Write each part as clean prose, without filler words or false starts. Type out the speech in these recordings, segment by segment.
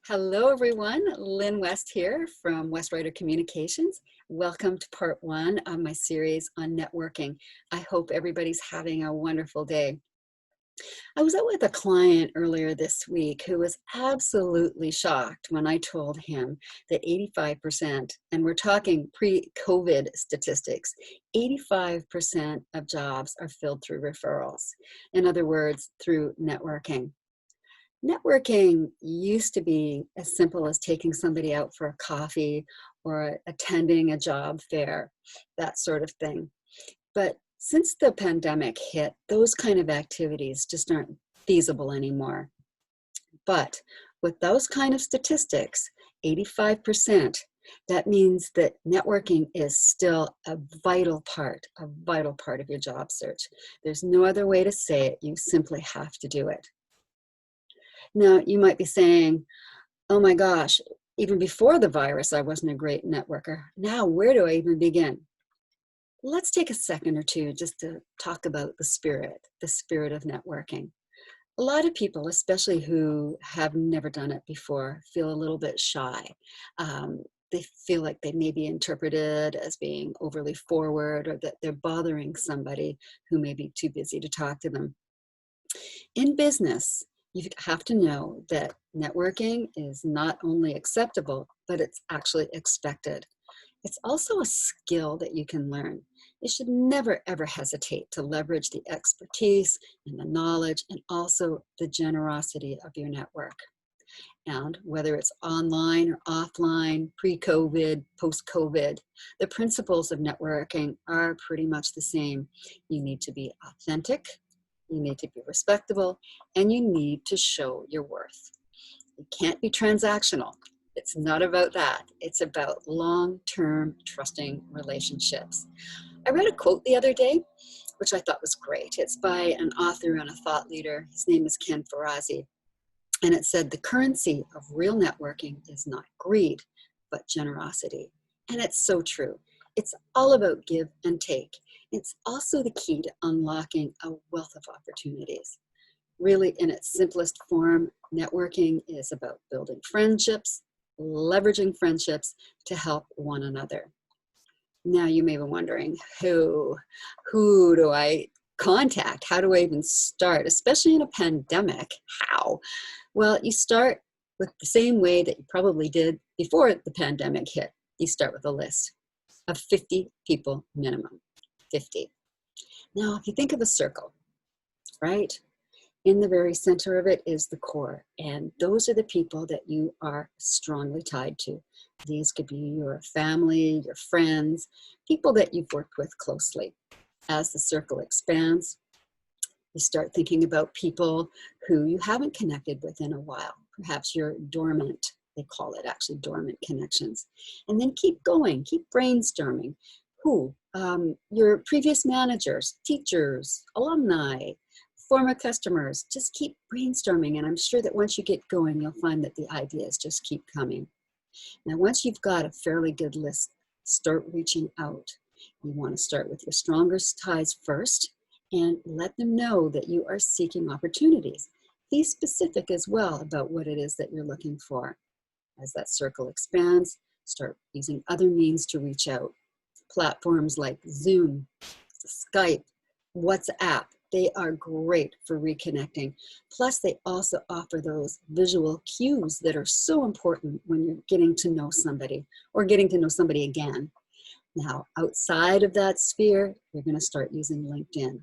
Hello, everyone. Lynn West here from West Rider Communications. Welcome to part one of my series on networking. I hope everybody's having a wonderful day. I was out with a client earlier this week who was absolutely shocked when I told him that 85%, and we're talking pre-COVID statistics, 85% of jobs are filled through referrals. In other words, through networking. Networking used to be as simple as taking somebody out for a coffee or attending a job fair, that sort of thing. But since the pandemic hit, those kind of activities just aren't feasible anymore. But with those kind of statistics, 85%, that means that networking is still a vital part of your job search. There's no other way to say it. You simply have to do it. Now, you might be saying, oh my gosh, even before the virus, I wasn't a great networker. Now, where do I even begin? Let's take a second or two just to talk about the spirit of networking. A lot of people, especially who have never done it before, feel a little bit shy. They feel like they may be interpreted as being overly forward or that they're bothering somebody who may be too busy to talk to them. In business, you have to know that networking is not only acceptable, but it's actually expected. It's also a skill that you can learn. You should never, ever hesitate to leverage the expertise and the knowledge and also the generosity of your network. And whether it's online or offline, pre-COVID, post-COVID, the principles of networking are pretty much the same. You need to be authentic, you need to be respectable, and you need to show your worth. You can't be transactional. It's not about that. It's about long-term trusting relationships. I read a quote the other day, which I thought was great. It's by an author and a thought leader. His name is Ken Ferrazzi. And it said, the currency of real networking is not greed, but generosity. And it's so true. It's all about give and take. It's also the key to unlocking a wealth of opportunities. Really, in its simplest form, networking is about building friendships, leveraging friendships to help one another. Now, you may be wondering, who do I contact? How do I even start? Especially in a pandemic, how? Well, you start with the same way that you probably did before the pandemic hit. You start with a list of 50 people minimum, 50. Now, if you think of a circle, right? In the very center of it is the core, and those are the people that you are strongly tied to. These could be your family, your friends, people that you've worked with closely. As the circle expands, you start thinking about people who you haven't connected with in a while. Perhaps you're dormant, they call it actually dormant connections. And then keep going, keep brainstorming. Who? Your previous managers, teachers, alumni, former customers. Just keep brainstorming, and I'm sure that once you get going, you'll find that the ideas just keep coming. Now, once you've got a fairly good list, start reaching out. You want to start with your strongest ties first and let them know that you are seeking opportunities. Be specific as well about what it is that you're looking for. As that circle expands, start using other means to reach out. Platforms like Zoom, Skype, WhatsApp, they are great for reconnecting. Plus, they also offer those visual cues that are so important when you're getting to know somebody or getting to know somebody again. Now, outside of that sphere, you're going to start using LinkedIn.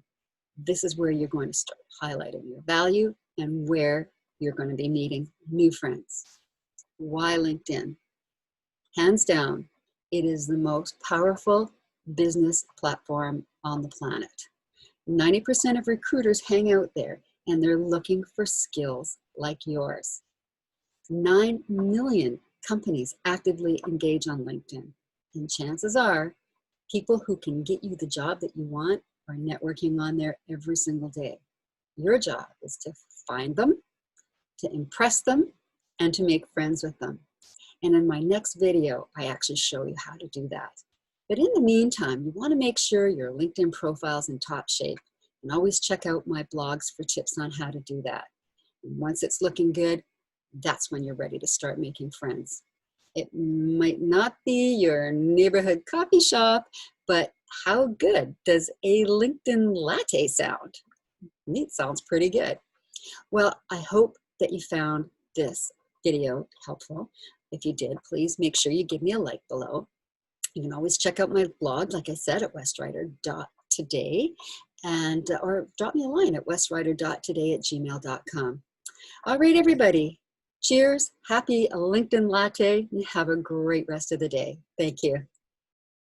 This is where you're going to start highlighting your value and where you're going to be meeting new friends. Why LinkedIn? Hands down, it is the most powerful business platform on the planet. 90% of recruiters hang out there, and they're looking for skills like yours. 9 million companies actively engage on LinkedIn, and chances are people who can get you the job that you want are networking on there every single day. Your job is to find them, to impress them, and to make friends with them. And in my next video, I actually show you how to do that. But in the meantime, you want to make sure your LinkedIn profile's in top shape, and always check out my blogs for tips on how to do that. And once it's looking good, that's when you're ready to start making friends. It might not be your neighborhood coffee shop, but how good does a LinkedIn latte sound? Neat, sounds pretty good. Well, I hope that you found this video helpful. If you did, please make sure you give me a like below. You can always check out my blog, like I said, at westrider.today, and or drop me a line at westrider.today@gmail.com. All right, everybody. Cheers. Happy LinkedIn latte. And have a great rest of the day. Thank you.